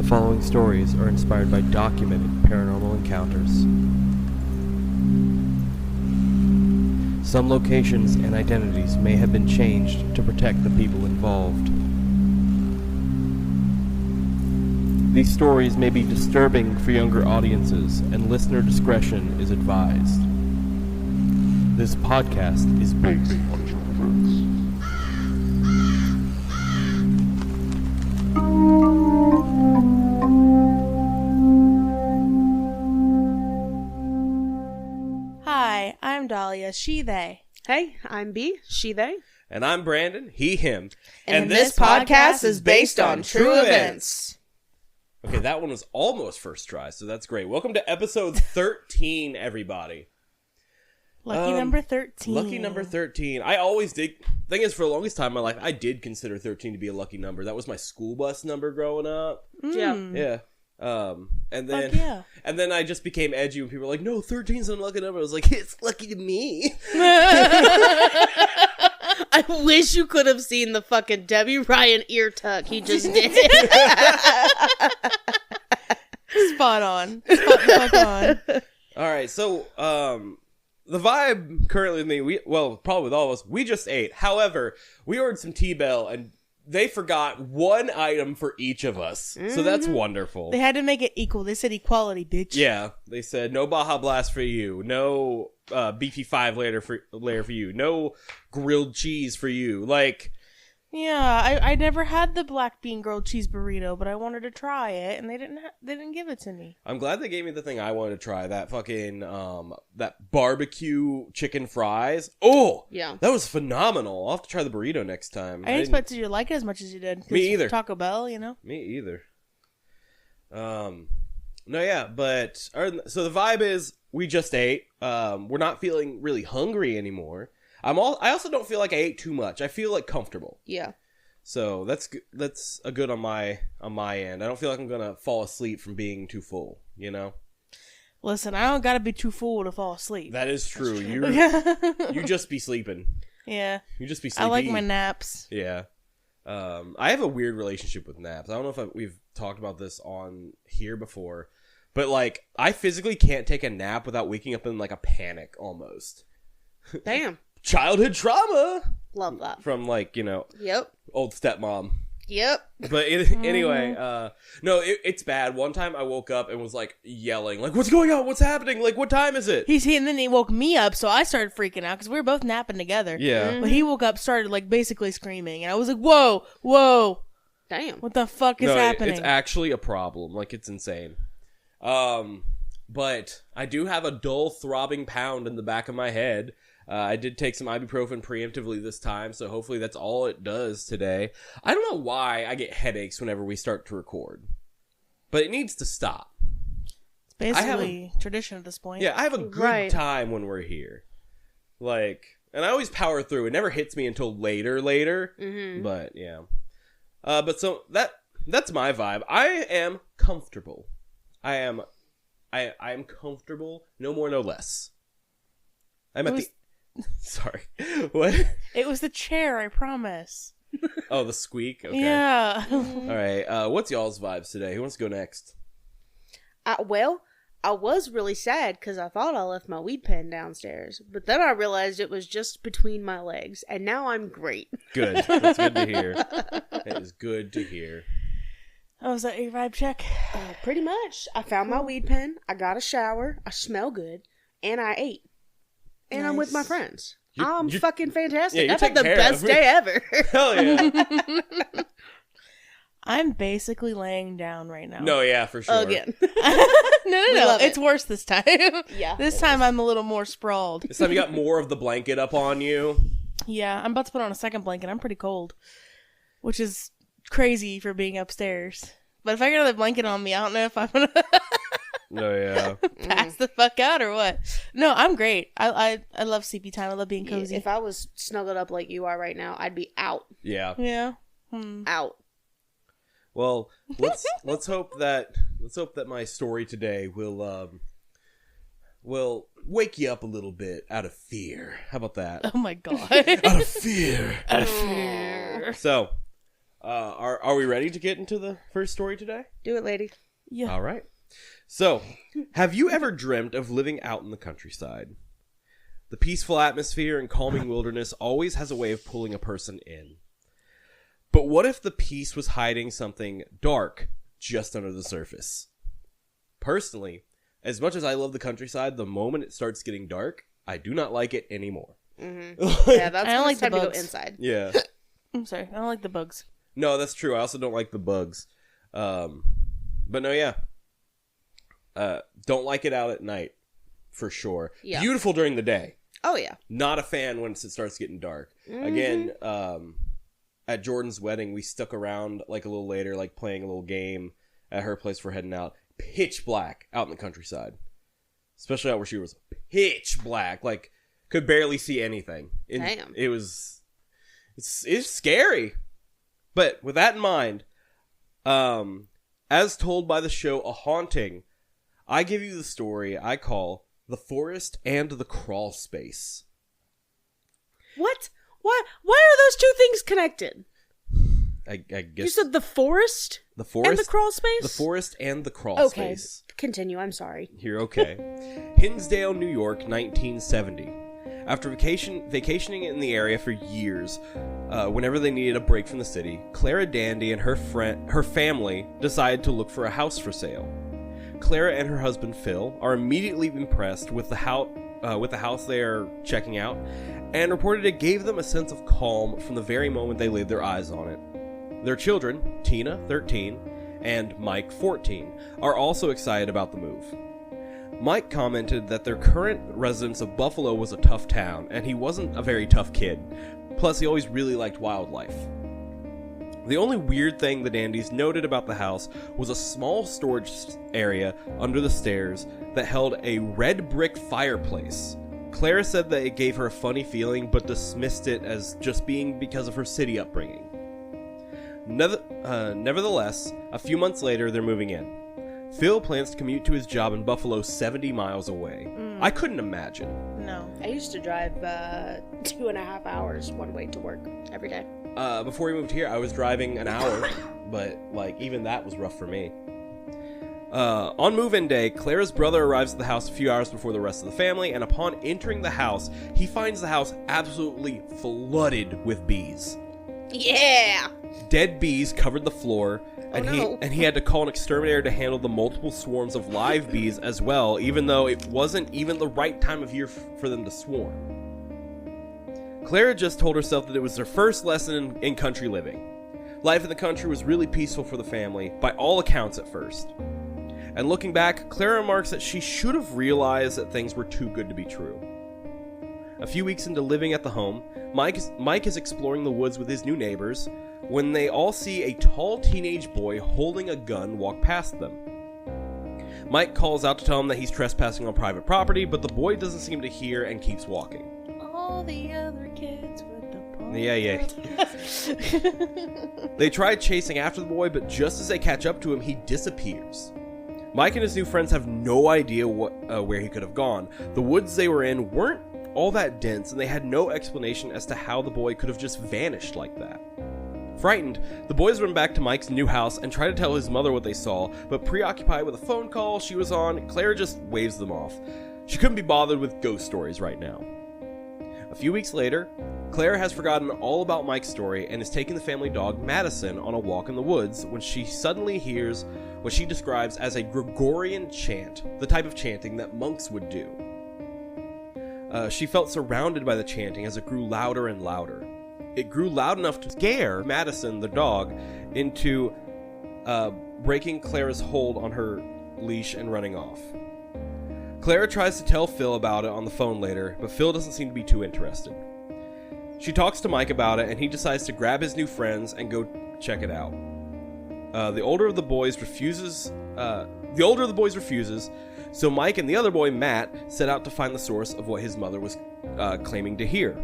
The following stories are inspired by documented paranormal encounters. Some locations and identities may have been changed to protect the people involved. These stories may be disturbing for younger audiences, and listener discretion is advised. This podcast is based on true events. Hi, I'm Dalia, she, they. Hey, I'm B, she, they. And I'm Brandon, he, him. And this podcast is based on true events. Okay, that one was almost first try, so that's great. Welcome to episode 13, everybody. Lucky number 13. Lucky number 13. I always did. Thing is, for the longest time in my life, I did consider 13 to be a lucky number. That was my school bus number growing up. Yeah. And then I just became edgy when people were like, no, 13's an unlucky number. I was like, it's lucky to me. I wish you could have seen the fucking Debbie Ryan ear tuck he just did. Spot on. Spot on. All right, so the vibe currently with me, probably with all of us, we just ate. However, we ordered some T-Bell, and they forgot one item for each of us. So that's wonderful. They had to make it equal. They said equality, bitch. Yeah, they said no Baja Blast for you, no beefy 5 layer for you, no grilled cheese for you. Like, yeah, I never had the black bean grilled cheese burrito, but I wanted to try it, and they didn't give it to me. I'm glad they gave me the thing I wanted to try. That fucking that barbecue chicken fries. Oh, yeah, that was phenomenal. I'll have to try the burrito next time. I didn't expect you to like it as much as you did. Me either. Taco Bell, you know. Me either. No, yeah, but so the vibe is we just ate. We're not feeling really hungry anymore. I also don't feel like I ate too much. I feel like comfortable. Yeah. So that's a good on my end. I don't feel like I'm gonna fall asleep from being too full. You know. Listen, I don't gotta be too full to fall asleep. That is true. You just be sleeping. Yeah. You just be sleeping. I like my naps. Yeah. I have a weird relationship with naps. I don't know if we've talked about this on here before, but like I physically can't take a nap without waking up in like a panic almost. Damn. Childhood trauma. Love that. From like, Yep. Old stepmom. Yep. But anyway, no, it's bad. One time I woke up and was like yelling, like, what's going on? What's happening? Like, what time is it? And then he woke me up, so I started freaking out because we were both napping together. Yeah. Mm-hmm. But he woke up, started like basically screaming, and I was like, whoa. Damn. What the fuck is happening? It's actually a problem. Like, it's insane. But I do have a dull throbbing pound in the back of my head. I did take some ibuprofen preemptively this time, so hopefully that's all it does today. I don't know why I get headaches whenever we start to record, but it needs to stop. It's basically tradition at this point. Yeah, I have a good time when we're here. Like, and I always power through. It never hits me until later. Mm-hmm. But yeah. But so that's my vibe. I am comfortable. I am comfortable. No more, no less. Sorry. What? It was the chair, I promise. Oh, the squeak? Okay. Yeah. All right. What's y'all's vibes today? Who wants to go next? Well, I was really sad because I thought I left my weed pen downstairs, but then I realized it was just between my legs, and now I'm great. Good. That's good to hear. It is good to hear. Oh, was that your vibe check? Pretty much. I found my weed pen, I got a shower, I smell good, and I ate. And nice. I'm with my friends. I'm fucking fantastic. Yeah, I've had the best day ever. Hell yeah. I'm basically laying down right now. No, yeah, for sure. Again. No. It's worse this time. Yeah. This time I'm a little more sprawled. This time you got more of the blanket up on you. Yeah, I'm about to put on a second blanket. I'm pretty cold. Which is crazy for being upstairs. But if I get another blanket on me, I don't know if I'm going to... No, yeah. Pass the fuck out or what? No, I'm great. I love sleepy time. I love being cozy. If I was snuggled up like you are right now, I'd be out. Yeah. Yeah. Out. Well, let's hope that my story today will wake you up a little bit out of fear. How about that? Oh my god. Out of fear. Out of fear. So, Are we ready to get into the first story today? Do it, lady. Yeah. All right. So, have you ever dreamt of living out in the countryside? The peaceful atmosphere and calming wilderness always has a way of pulling a person in. But what if the peace was hiding something dark just under the surface? Personally, as much as I love the countryside, the moment it starts getting dark, I do not like it anymore. Mm-hmm. Yeah, that's I don't when like it's the time to go bugs. inside. Yeah. I'm sorry. I don't like the bugs. No, that's true. I also don't like the bugs. But no, yeah. Don't like it out at night, for sure. Yeah. Beautiful during the day. Oh, yeah. Not a fan once it starts getting dark. Mm-hmm. Again, at Jordan's wedding, we stuck around like a little later, like playing a little game at her place for heading out. Pitch black out in the countryside. Especially out where she was. Pitch black. Like, could barely see anything. Damn. It's scary. But with that in mind, as told by the show A Haunting, I give you the story I call The Forest and the Crawlspace. What? Why are those two things connected? I guess You said the forest? the forest And the crawl space? The forest and the crawl Okay. space. Continue, I'm sorry. You're okay. Hinsdale, New York, 1970. After vacationing in the area for years, whenever they needed a break from the city, Clara Dandy and her family decided to look for a house for sale. Clara and her husband Phil are immediately impressed with the house they are checking out, and reported it gave them a sense of calm from the very moment they laid their eyes on it. Their children, Tina, 13, and Mike, 14, are also excited about the move. Mike commented that their current residence of Buffalo was a tough town, and he wasn't a very tough kid. Plus, he always really liked wildlife. The only weird thing the Dandies noted about the house was a small storage area under the stairs that held a red brick fireplace. Clara said that it gave her a funny feeling, but dismissed it as just being because of her city upbringing. Nevertheless, a few months later, they're moving in. Phil plans to commute to his job in Buffalo 70 miles away. I couldn't imagine. No. I used to drive 2.5 hours one way to work every day. Before we moved here, I was driving an hour, but even that was rough for me. On move-in day, Clara's brother arrives at the house a few hours before the rest of the family, and upon entering the house, he finds the house absolutely flooded with bees. Yeah! Dead bees covered the floor, and no. he had to call an exterminator to handle the multiple swarms of live bees as well, even though it wasn't even the right time of year for them to swarm. Clara just told herself that it was their first lesson in country living. Life in the country was really peaceful for the family, by all accounts at first. And looking back, Clara remarks that she should have realized that things were too good to be true. A few weeks into living at the home, Mike is exploring the woods with his new neighbors when they all see a tall teenage boy holding a gun walk past them. Mike calls out to tell him that he's trespassing on private property, but the boy doesn't seem to hear and keeps walking. All the other kids with the ball. Yeah. They try chasing after the boy, but just as they catch up to him, he disappears. Mike and his new friends have no idea where he could have gone. The woods they were in weren't all that dense, and they had no explanation as to how the boy could have just vanished like that. Frightened, the boys run back to Mike's new house and try to tell his mother what they saw, but preoccupied with a phone call she was on, Clara just waves them off. She couldn't be bothered with ghost stories right now. A few weeks later, Clara has forgotten all about Mike's story and is taking the family dog Madison on a walk in the woods when she suddenly hears what she describes as a Gregorian chant, the type of chanting that monks would do. She felt surrounded by the chanting as it grew louder and louder. It grew loud enough to scare Madison, the dog, into breaking Clara's hold on her leash and running off. Clara tries to tell Phil about it on the phone later, but Phil doesn't seem to be too interested. She talks to Mike about it, and he decides to grab his new friends and go check it out. The older of the boys refuses, so Mike and the other boy, Matt, set out to find the source of what his mother was claiming to hear.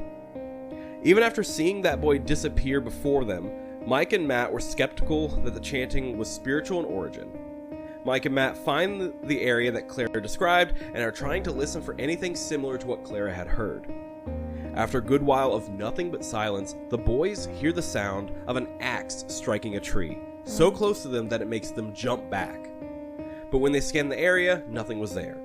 Even after seeing that boy disappear before them, Mike and Matt were skeptical that the chanting was spiritual in origin. Mike and Matt find the area that Clara described and are trying to listen for anything similar to what Clara had heard. After a good while of nothing but silence, the boys hear the sound of an axe striking a tree, so close to them that it makes them jump back. But when they scan the area, nothing was there.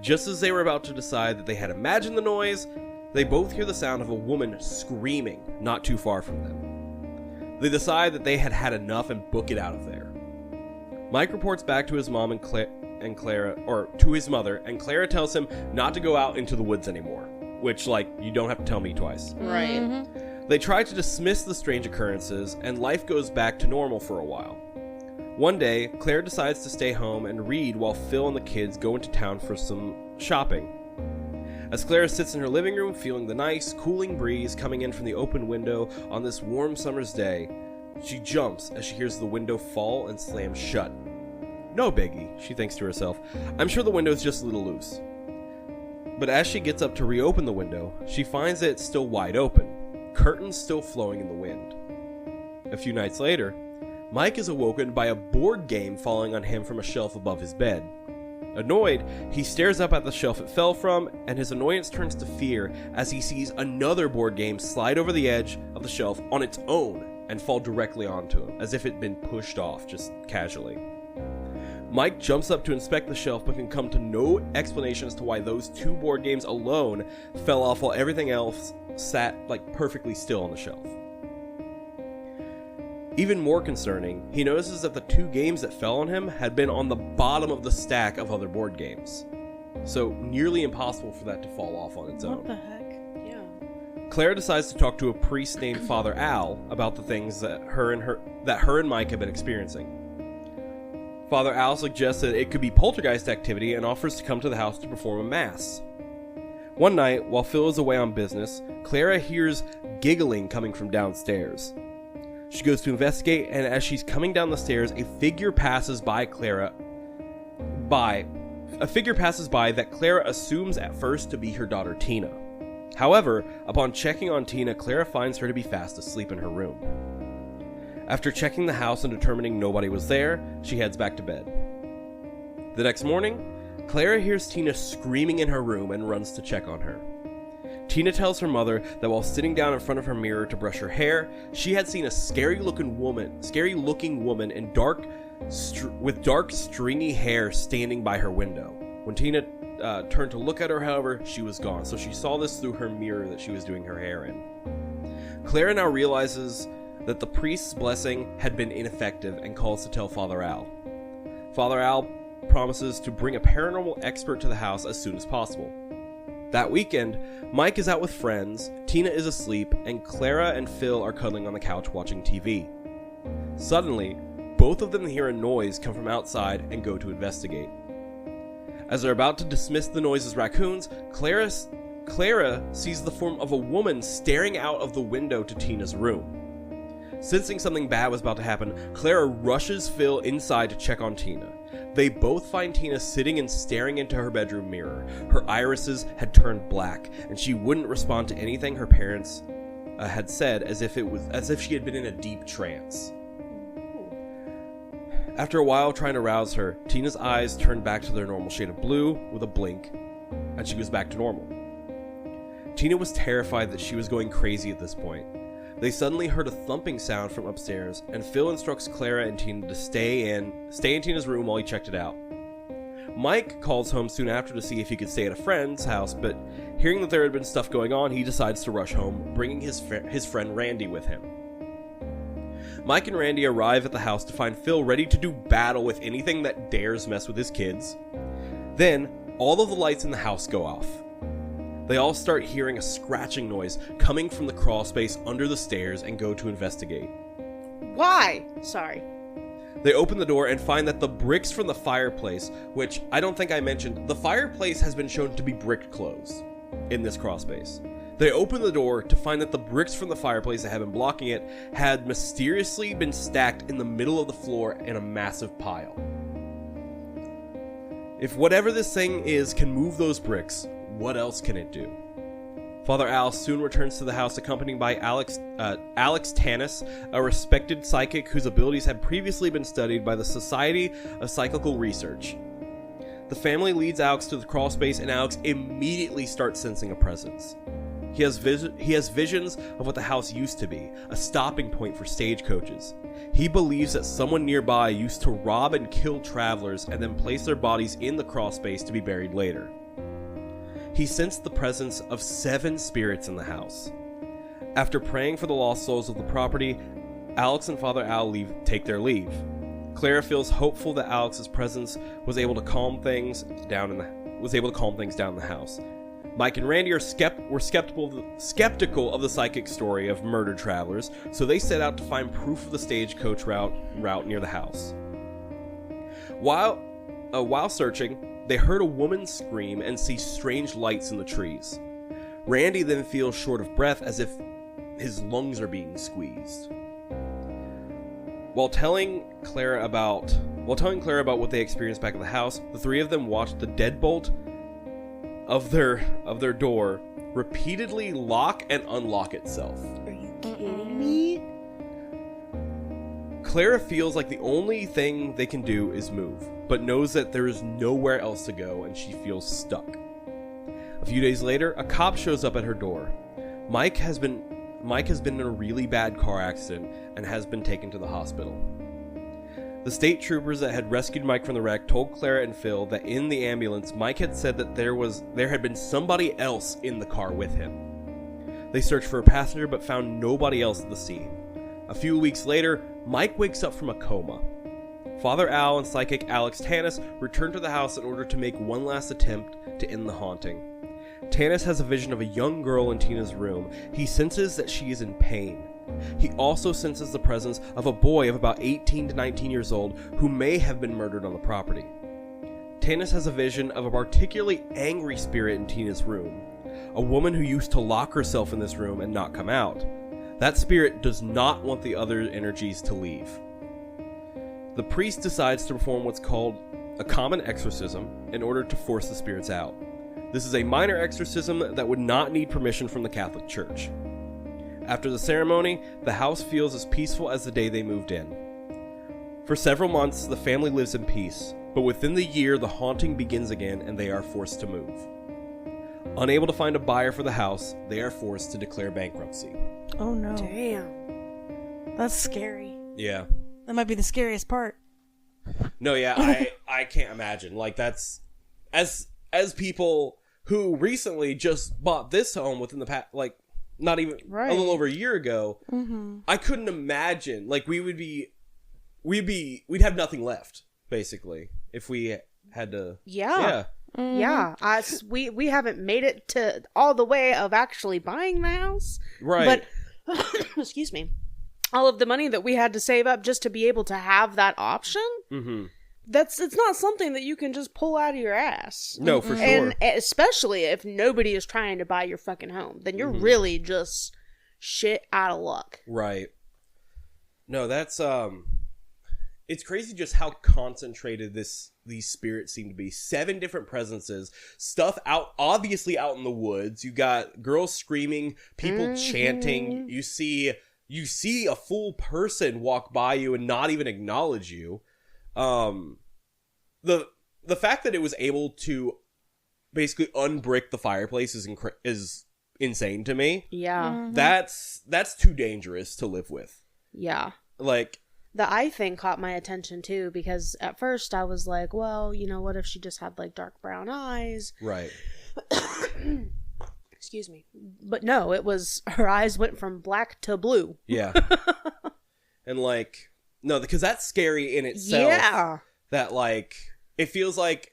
Just as they were about to decide that they had imagined the noise, they both hear the sound of a woman screaming not too far from them. They decide that they had had enough and book it out of there. Mike reports back to his mom and Clara, or to his mother, and Clara tells him not to go out into the woods anymore. Which, like, you don't have to tell me twice. Right. Mm-hmm. They try to dismiss the strange occurrences, and life goes back to normal for a while. One day, Claire decides to stay home and read while Phil and the kids go into town for some shopping. As Clara sits in her living room, feeling the nice, cooling breeze coming in from the open window on this warm summer's day, she jumps as she hears the window fall and slam shut. No biggie, she thinks to herself. I'm sure the window's just a little loose. But as she gets up to reopen the window, she finds that it's still wide open, curtains still flowing in the wind. A few nights later, Mike is awoken by a board game falling on him from a shelf above his bed. Annoyed, he stares up at the shelf it fell from, and his annoyance turns to fear as he sees another board game slide over the edge of the shelf on its own and fall directly onto him, as if it'd been pushed off just casually. Mike jumps up to inspect the shelf but can come to no explanation as to why those two board games alone fell off while everything else sat like perfectly still on the shelf. Even more concerning, he notices that the two games that fell on him had been on the bottom of the stack of other board games. So nearly impossible for that to fall off on its own. What the heck? Yeah. Claire decides to talk to a priest named Father Al about the things that her and Mike have been experiencing. Father Al suggests that it could be poltergeist activity and offers to come to the house to perform a mass. One night, while Phil is away on business, Clara hears giggling coming from downstairs. She goes to investigate, and as she's coming down the stairs, a figure passes by that Clara assumes at first to be her daughter Tina. However, upon checking on Tina, Clara finds her to be fast asleep in her room. After checking the house and determining nobody was there, she heads back to bed. The next morning, Clara hears Tina screaming in her room and runs to check on her. Tina tells her mother that while sitting down in front of her mirror to brush her hair, she had seen a scary-looking woman in with dark, stringy hair standing by her window. When Tina turned to look at her, however, she was gone, so she saw this through her mirror that she was doing her hair in. Clara now realizes that the priest's blessing had been ineffective and calls to tell Father Al. Father Al promises to bring a paranormal expert to the house as soon as possible. That weekend, Mike is out with friends, Tina is asleep, and Clara and Phil are cuddling on the couch watching TV. Suddenly, both of them hear a noise come from outside and go to investigate. As they're about to dismiss the noise as raccoons, Clara sees the form of a woman staring out of the window to Tina's room. Sensing something bad was about to happen, Clara rushes Phil inside to check on Tina. They both find Tina sitting and staring into her bedroom mirror. Her irises had turned black, and she wouldn't respond to anything her parents had said, as if she had been in a deep trance. After a while trying to rouse her, Tina's eyes turn back to their normal shade of blue with a blink, and she goes back to normal. Tina was terrified that she was going crazy at this point. They suddenly heard a thumping sound from upstairs, and Phil instructs Clara and Tina to stay in Tina's room while he checked it out. Mike calls home soon after to see if he could stay at a friend's house, but hearing that there had been stuff going on, he decides to rush home, bringing his friend Randy with him. Mike and Randy arrive at the house to find Phil ready to do battle with anything that dares mess with his kids. Then, all of the lights in the house go off. They all start hearing a scratching noise coming from the crawl space under the stairs and go to investigate. Why? Sorry. They open the door and find that the bricks from the fireplace, which I don't think I mentioned, the fireplace has been shown to be bricked closed in this crawl space. They open the door to find that the bricks from the fireplace that had been blocking it had mysteriously been stacked in the middle of the floor in a massive pile. If whatever this thing is can move those bricks, what else can it do? Father Al soon returns to the house accompanied by Alex Tanis, a respected psychic whose abilities had previously been studied by the Society of Psychical Research. The family leads Alex to the crawl space, and Alex immediately starts sensing a presence. He has visions of what the house used to be, a stopping point for stagecoaches. He believes that someone nearby used to rob and kill travelers and then place their bodies in the crawlspace to be buried later. He sensed the presence of 7 spirits in the house. After praying for the lost souls of the property, Alex and Father Al take their leave. Clara feels hopeful that Alex's presence was able to calm things down in the house. Mike and Randy were skeptical of the psychic story of murdered travelers, so they set out to find proof of the stagecoach route near the house. While searching, they heard a woman scream and see strange lights in the trees. Randy then feels short of breath as if his lungs are being squeezed. While telling Clara about what they experienced back at the house, the 3 of them watched the deadbolt of their door repeatedly lock and unlock itself. Are you kidding me? Clara feels like the only thing they can do is move, but knows that there is nowhere else to go and she feels stuck. A few days later, a cop shows up at her door. Mike has been in a really bad car accident and has been taken to the hospital. The state troopers that had rescued Mike from the wreck told Clara and Phil that in the ambulance, Mike had said that there had been somebody else in the car with him. They searched for a passenger but found nobody else at the scene. A few weeks later, Mike wakes up from a coma. Father Al and psychic Alex Tanis return to the house in order to make one last attempt to end the haunting. Tanis has a vision of a young girl in Tina's room. He senses that she is in pain. He also senses the presence of a boy of about 18 to 19 years old who may have been murdered on the property. Tanis has a vision of a particularly angry spirit in Tina's room, a woman who used to lock herself in this room and not come out. That spirit does not want the other energies to leave. The priest decides to perform what's called a common exorcism in order to force the spirits out. This is a minor exorcism that would not need permission from the Catholic Church. After the ceremony, the house feels as peaceful as the day they moved in. For several months, the family lives in peace, but within the year, the haunting begins again and they are forced to move. Unable to find a buyer for the house, they are forced to declare bankruptcy. Oh no. Damn. That's scary. Yeah. That might be the scariest part. No, yeah, I can't imagine. Like, that's... As people who recently just bought this home within the past, like, not even Right. a little over a year ago, Mm-hmm. I couldn't imagine, like, we'd have nothing left, basically, if we had to... Yeah. Mm-hmm. Yeah. We haven't made it to all the way of actually buying the house. Right. But, excuse me, all of the money that we had to save up just to be able to have that option, Mm-hmm. it's not something that you can just pull out of your ass. No, for sure. And especially if nobody is trying to buy your fucking home, then you're really just shit out of luck. Right. No, that's it's crazy just how concentrated these spirits seem to be. 7 different presences, stuff obviously out in the woods. You got girls screaming, people chanting. You see a full person walk by you and not even acknowledge you. The fact that it was able to basically unbrick the fireplace is insane to me. Yeah. Mm-hmm. That's too dangerous to live with. Yeah. Like, The eye thing caught my attention too, because at first I was like, well, what if she just had like dark brown eyes? right. Excuse me. But no, it was her eyes went from black to blue. Yeah. And like, no, because that's scary in itself. Yeah. That like, it feels like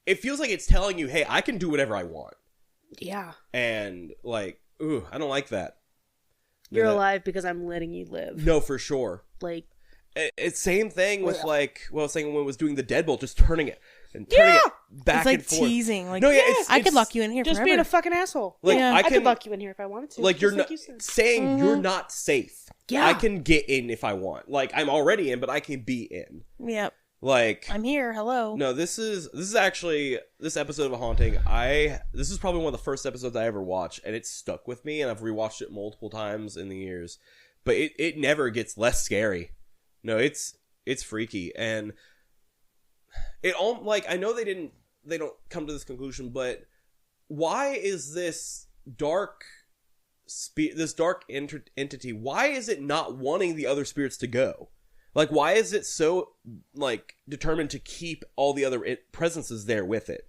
it's telling you, hey, I can do whatever I want. Yeah. And like, ooh, I don't like that. You're That- alive because I'm letting you live. No, for sure. Like, It's same thing with Ugh. like, what I was saying when it was doing the deadbolt, just turning it back It's like and forth. teasing. Like, No, yeah, I could lock you in here just forever. being a fucking asshole. Like, Yeah. I I can could lock you in here if I wanted to. like you're just not you said. saying you're not safe. Yeah. I can get in if I want. Like, I'm already in, but I can be in. Yep. Like, I'm here. Hello. no, this is actually this episode of A Haunting. This is probably one of the first episodes I ever watched, and it stuck with me, and I've rewatched it multiple times in the years. But it never gets less scary. No, it's freaky, and it all like I know they don't come to this conclusion, but why is this dark this dark entity, why is it not wanting the other spirits to go? Like, why is it so, like, determined to keep all the other presences there with it?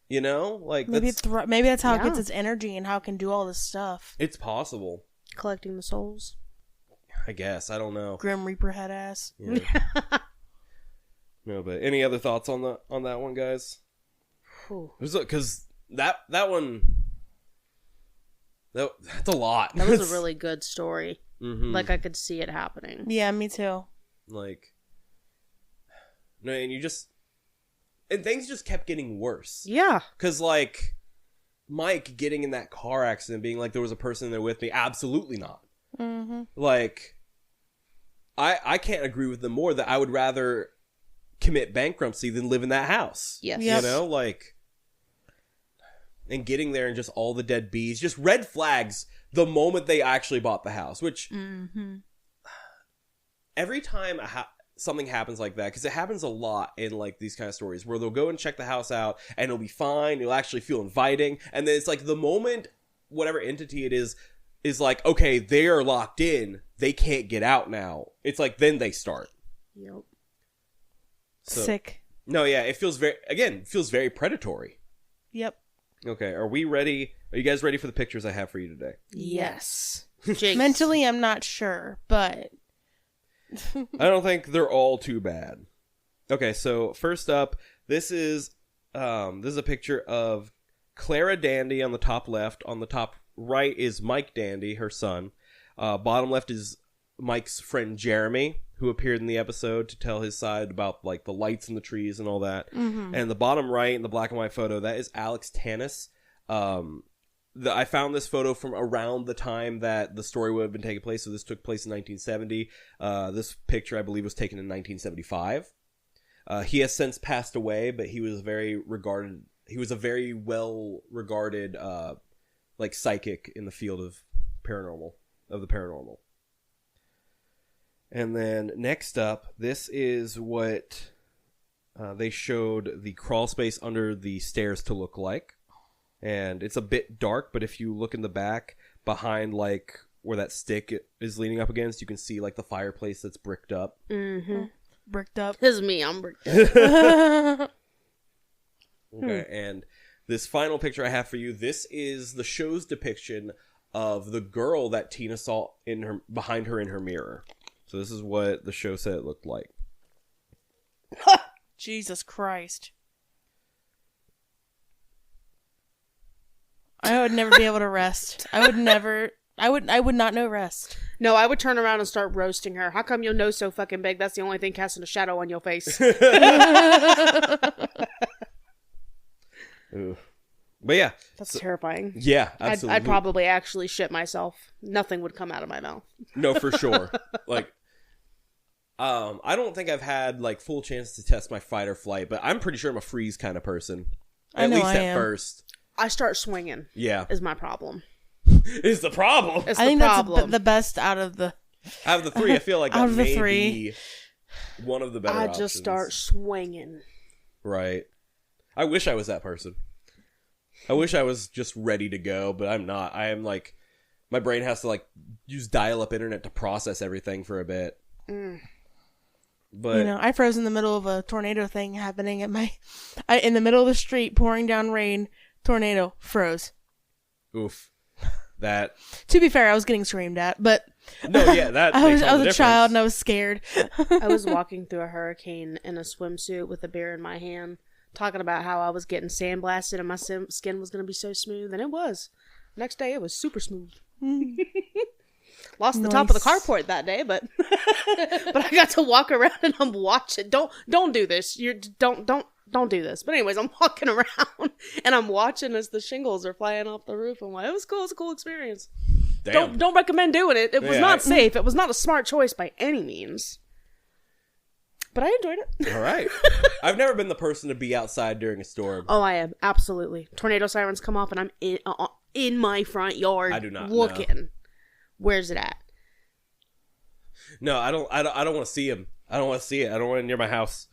You know? Like, maybe that's how it gets Yeah. its energy and how it can do all this stuff. it's possible. Collecting the souls. I guess. I don't know. Grim Reaper head ass. Yeah. No, but any other thoughts on that one, guys? Whew. Because that one... That's a lot. That was a really good story. Mm-hmm. Like, I could see it happening. Yeah, me too. Like... No, and you just... And things just kept getting worse. Yeah. Because, like, Mike getting in that car accident, being like, there was a person there with me. Absolutely not. Mm-hmm. Like, I can't agree with them more that I would rather commit bankruptcy than live in that house. Yes. Yep. You know, like... And getting there and just all the dead bees. Just red flags the moment they actually bought the house. Which, every time something happens like that, because it happens a lot in like these kind of stories where they'll go and check the house out and it'll be fine, it'll actually feel inviting, and then it's like the moment whatever entity it is like, okay, they are locked in, they can't get out now, it's like then they start. Yep. So, Sick. no, yeah, it feels very predatory. Yep. Okay, are we ready? Are you guys ready for the pictures I have for you today? Yes. Jinx. Mentally, I'm not sure, but I don't think they're all too bad. Okay, so first up, this is a picture of Clara Dandy on the top left. On the top right is Mike Dandy, her son. Bottom left is Mike's friend Jeremy, who appeared in the episode to tell his side about like the lights in the trees and all that. Mm-hmm. And the bottom right in the black and white photo, that is Alex Tannis. I found this photo from around the time that the story would have been taking place. So this took place in 1970. This picture, I believe, was taken in 1975. He has since passed away, but he was a very well regarded like psychic in the field of the paranormal. And then next up, this is what they showed the crawl space under the stairs to look like. And it's a bit dark, but if you look in the back behind like where that stick is leaning up against, you can see like the fireplace that's bricked up. Mm-hmm. bricked up. This is me. I'm bricked up. Okay, and this final picture I have for you, this is the show's depiction of the girl that Tina saw behind her in her mirror. So this is what the show said it looked like. Jesus Christ. I would never be able to rest. I would not know rest. No, I would turn around and start roasting her. How come your nose so fucking big? That's the only thing casting a shadow on your face. Ooh. But yeah. That's terrifying. Yeah, absolutely. I'd probably actually shit myself. Nothing would come out of my mouth. No, for sure. Like, I don't think I've had like full chance to test my fight or flight, but I'm pretty sure I'm a freeze kind of person. At least at first. I start swinging. Yeah. Is my problem. Is the problem. It's I think the problem. that's the best out of the... Out of the three, I feel like that Out of the may three. be one of the better I options. just start swinging. Right. I wish I was that person. I wish I was just ready to go, but I'm not. I am like... My brain has to like use dial-up internet to process everything for a bit. But I froze in the middle of a tornado thing happening at in the middle of the street, pouring down rain, tornado, froze. oof. That... To be fair, I was getting screamed at, but No, yeah, that I makes was all the a child difference. and I was scared. I was walking through a hurricane in a swimsuit with a beer in my hand, talking about how I was getting sandblasted and my skin was going to be so smooth, and it was. Next day, it was super smooth. Lost the top of the carport that day, but I got to walk around and I'm watching. Don't do this. Don't do this. But anyways, I'm walking around and I'm watching as the shingles are flying off the roof. I'm like, it was cool. It's a cool experience. Damn. Don't recommend doing it. It was Yeah, not safe. It was not a smart choice by any means. But I enjoyed it. All right. I've never been the person to be outside during a storm. Oh, I am. Absolutely. Tornado sirens come off and I'm in my front yard. I do not looking. know. Where's it at? No, I don't want to see him. I don't want to see it. I don't want it near my house.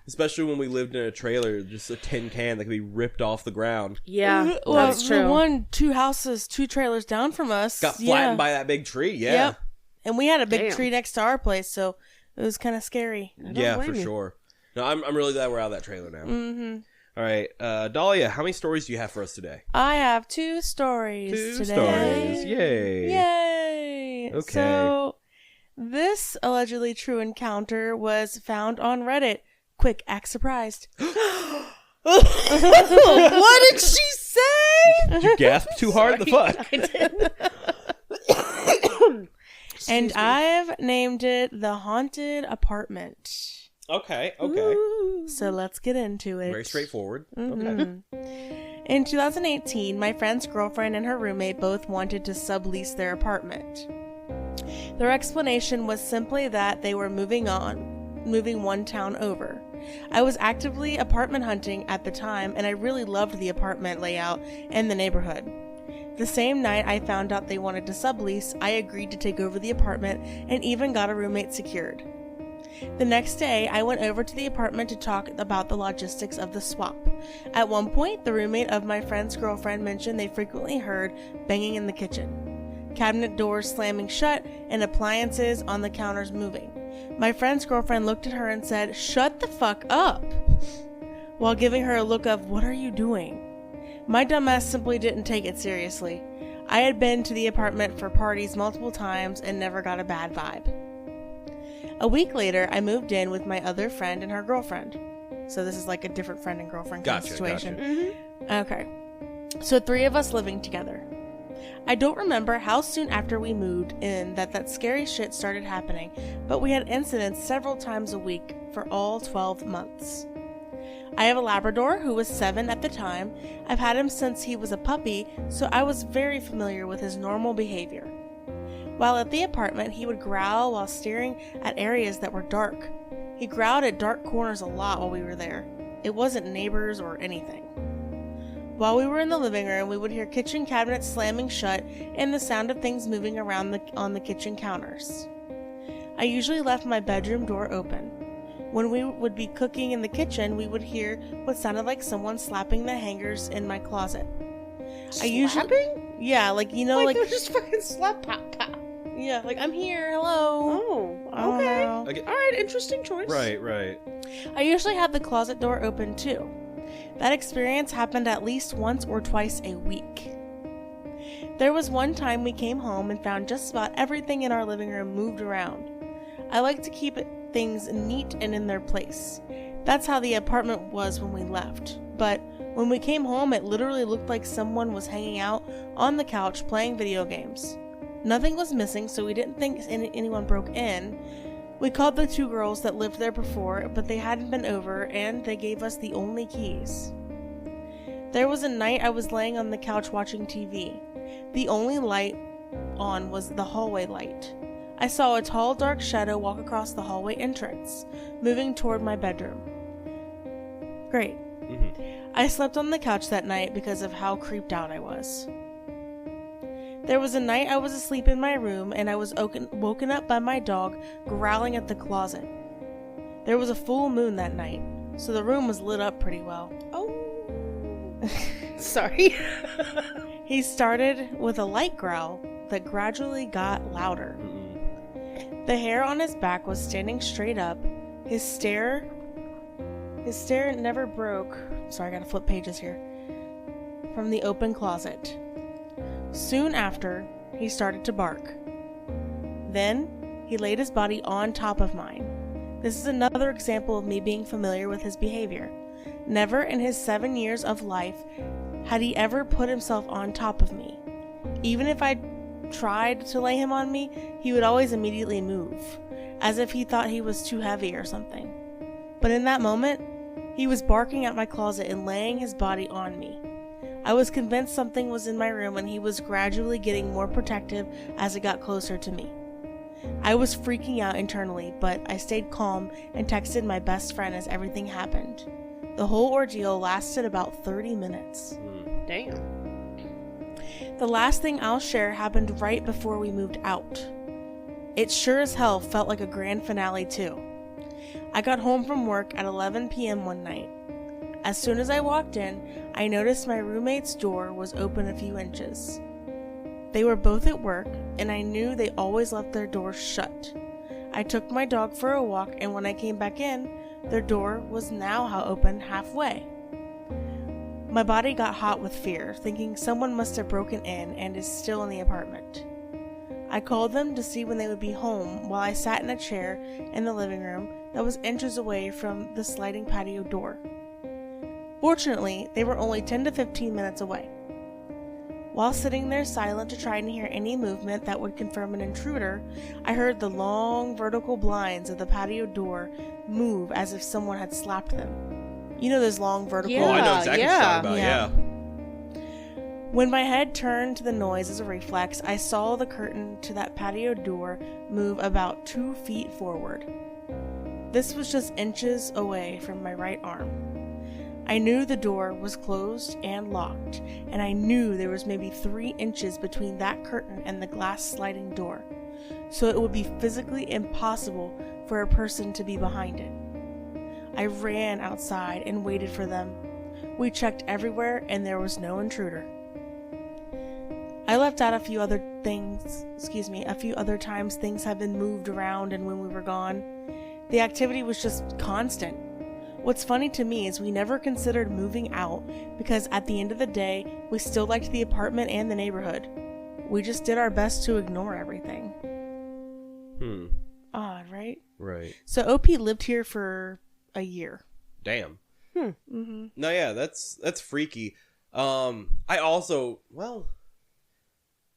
Especially when we lived in a trailer, just a tin can that could be ripped off the ground. Yeah, Well, that's the true. two trailers down from us. Got flattened by that big tree, yeah. Yep. And we had a big Damn. tree next to our place, so it was kind of scary. Yeah, blame for you. sure. No, I'm really glad we're out of that trailer now. All right, Dalia, how many stories do you have for us today? I have 2 stories Two today. stories, yay. Yay! Okay. So, this allegedly true encounter was found on Reddit. Quick, act surprised. What did she say? Did you gasp too hard? The fuck? I did. And I've named it The Haunted Apartment. Okay. So let's get into it. Very straightforward. Mhm. Okay. In 2018, my friend's girlfriend and her roommate both wanted to sublease their apartment. Their explanation was simply that they were moving one town over. I was actively apartment hunting at the time, and I really loved the apartment layout and the neighborhood. The same night I found out they wanted to sublease, I agreed to take over the apartment and even got a roommate secured. The next day, I went over to the apartment to talk about the logistics of the swap. At one point, the roommate of my friend's girlfriend mentioned they frequently heard banging in the kitchen, cabinet doors slamming shut, and appliances on the counters moving. My friend's girlfriend looked at her and said, "Shut the fuck up," while giving her a look of, "What are you doing?" My dumbass simply didn't take it seriously. I had been to the apartment for parties multiple times and never got a bad vibe. A week later, I moved in with my other friend and her girlfriend. So this is like a different friend and girlfriend kind of situation. Okay. So 3 of us living together. I don't remember how soon after we moved in that scary shit started happening, but we had incidents several times a week for all 12 months. I have a Labrador who was 7 at the time. I've had him since he was a puppy, so I was very familiar with his normal behavior. While at the apartment, he would growl while staring at areas that were dark. He growled at dark corners a lot while we were there. It wasn't neighbors or anything. While we were in the living room, we would hear kitchen cabinets slamming shut and the sound of things moving around on the kitchen counters. I usually left my bedroom door open. When we would be cooking in the kitchen, we would hear what sounded like someone slapping the hangers in my closet. Slapping? Yeah, like, you know, like they're just fucking slap pop pop. yeah, like, I'm here, hello. Oh, I don't okay. know. Okay. All right, interesting choice. Right. I usually had the closet door open too. That experience happened at least once or twice a week. There was one time we came home and found just about everything in our living room moved around. I like to keep things neat and in their place. That's how the apartment was when we left. But when we came home, it literally looked like someone was hanging out on the couch playing video games. Nothing was missing, so we didn't think anyone broke in. We called the 2 girls that lived there before, but they hadn't been over, and they gave us the only keys. There was a night I was laying on the couch watching TV. The only light on was the hallway light. I saw a tall, dark shadow walk across the hallway entrance, moving toward my bedroom. Great. I slept on the couch that night because of how creeped out I was. There was a night I was asleep in my room and I was woken up by my dog growling at the closet. There was a full moon that night, so the room was lit up pretty well. Oh. Sorry. He started with a light growl that gradually got louder. The hair on his back was standing straight up. His stare never broke. Sorry, I gotta flip pages here. From the open closet. Soon after, he started to bark. Then, he laid his body on top of mine. This is another example of me being familiar with his behavior. Never in his 7 years of life had he ever put himself on top of me. Even if I tried to lay him on me, he would always immediately move, as if he thought he was too heavy or something. But in that moment, he was barking at my closet and laying his body on me. I was convinced something was in my room, and he was gradually getting more protective as it got closer to me. I was freaking out internally, but I stayed calm and texted my best friend as everything happened. The whole ordeal lasted about 30 minutes. Damn. The last thing I'll share happened right before we moved out. It sure as hell felt like a grand finale too. I got home from work at 11 p.m. one night. As soon as I walked in, I noticed my roommate's door was open a few inches. They were both at work, and I knew they always left their doors shut. I took my dog for a walk, and when I came back in, their door was now open halfway. My body got hot with fear, thinking someone must have broken in and is still in the apartment. I called them to see when they would be home while I sat in a chair in the living room that was inches away from the sliding patio door. Fortunately, they were only 10 to 15 minutes away. While sitting there silent to try and hear any movement that would confirm an intruder, I heard the long vertical blinds of the patio door move as if someone had slapped them. You know those long vertical... Yeah, Oh, I know exactly what you're talking about, Yeah. yeah. When my head turned to the noise as a reflex, I saw the curtain to that patio door move about 2 feet forward. This was just inches away from my right arm. I knew the door was closed and locked, and I knew there was maybe 3 inches between that curtain and the glass sliding door, so it would be physically impossible for a person to be behind it. I ran outside and waited for them. We checked everywhere, and there was no intruder. I left out a few other times things had been moved around and when we were gone. The activity was just constant. What's funny to me is we never considered moving out because at the end of the day, we still liked the apartment and the neighborhood. We just did our best to ignore everything. Odd, right? Right. So OP lived here for a year. Damn. Mm-hmm. No, yeah, that's freaky. I also, well,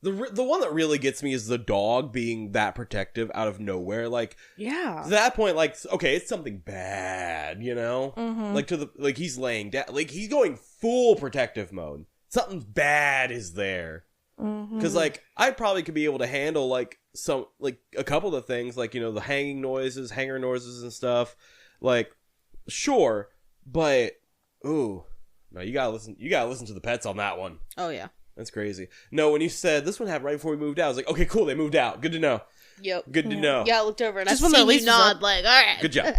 the one that really gets me is the dog being that protective out of nowhere. Like, Yeah. to that point, like, okay, it's something bad, you know? Mm-hmm. Like he's laying down, like he's going full protective mode. Something bad is there. Mm-hmm. Because, like, I probably could be able to handle, like, a couple of things, like, you know, the hanger noises and stuff. Like, sure, but, ooh, no, you gotta listen to the pets on that one. Oh, yeah. That's crazy. No, when you said this one happened right before we moved out, I was like, okay, cool, they moved out. Good to know. Yep. Good to know. Yeah, I looked over and Just I when their seen lease you was nod up. like, all right. Good job.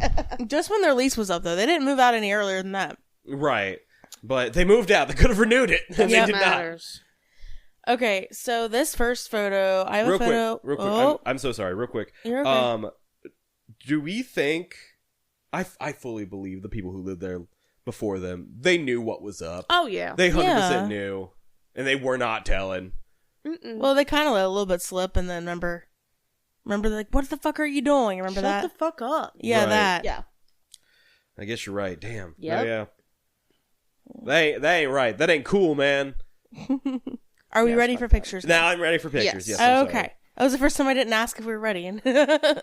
Just when their lease was up, though. They didn't move out any earlier than that. Right. But they moved out. They could have renewed it. And Yeah, they did matters. Okay, so this first photo, I have not. a photo. Real quick. Oh, I'm so sorry. Real quick. you're okay. Do we think... I fully believe the people who lived there before them, they knew what was up. Oh, yeah. They 100% Yeah. knew. And they were not telling. Mm-mm. Well, they kind of let a little bit slip, and then remember, like, what the fuck are you doing? Remember Shut that? the fuck up. Yeah, Right. that. Yeah. I guess you're right. Damn. Yep. Yeah. That ain't right. That ain't cool, man. Are we Yeah, ready fuck for that. pictures? Now I'm ready for pictures. Yes. Yes. I'm Okay. sorry. That was the first time I didn't ask if we were ready. And